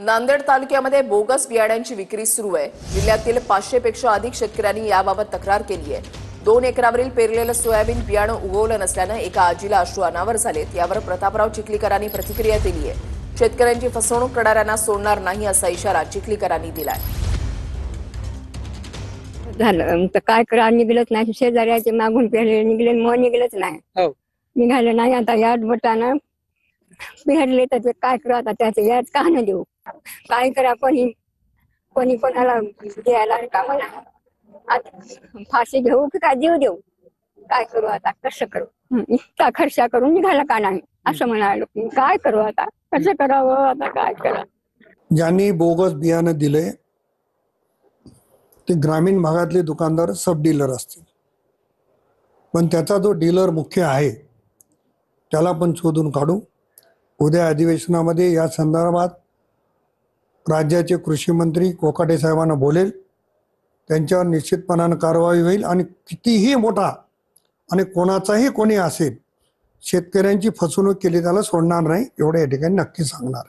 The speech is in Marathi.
नांदेड तालुक्यामध्ये बोगस बियाण्यांची विक्री सुरू आहे। जिल्ह्यातील 500 पेक्षा अधिक शेतकऱ्यांनी याबाबत तक्रार केली आहे। 2 एकरावरील पेरलेलं सोयाबीन बियाणं उगवलं नसल्यानं एका आजीला अश्रू अनावर झालेत। यावर प्रतापराव चिखलीकरांनी प्रतिक्रिया दिली आहे। शेतकऱ्यांची फसवणूक करणाऱ्यांना सोडणार नाही असा इशारा चिखलीकरांनी दिलाय। झालं तर काय करा, निघलंच नाही। शेजाऱ्याचे मागून पेरले निघले, मग निघलंच नाही। निघालं नाही। आता याच बोटानं पेरले तर ते काय करू, आता त्याचं याच का न देऊ, काय करा। कोणी कोणी कोणाला द्यायला का मला आता फाशी घेऊ की काय जीव देऊ, काय करू आता, कसं करू। इतका खर्च करून निघाला का नाही असं म्हणालो। काय करू आता, कसं करावं, आता काय करा। ज्यांनी बोगस बियाणं दिले ते ग्रामीण भागातले दुकानदार सब डीलर असतील, पण त्याचा जो डीलर मुख्य आहे त्याला पण शोधून काढू। उद्या अधिवेशनामध्ये या संदर्भात राज्याचे कृषी मंत्री कोकाटे साहेबांना बोलेल, त्यांच्यावर निश्चितपणाने कारवाई होईल। आणि कितीही मोठा आणि कोणाचाही कोणी असेल, शेतकऱ्यांची फसवणूक केली त्याला सोडणार नाही, एवढं या ठिकाणी नक्की सांगणार आहे।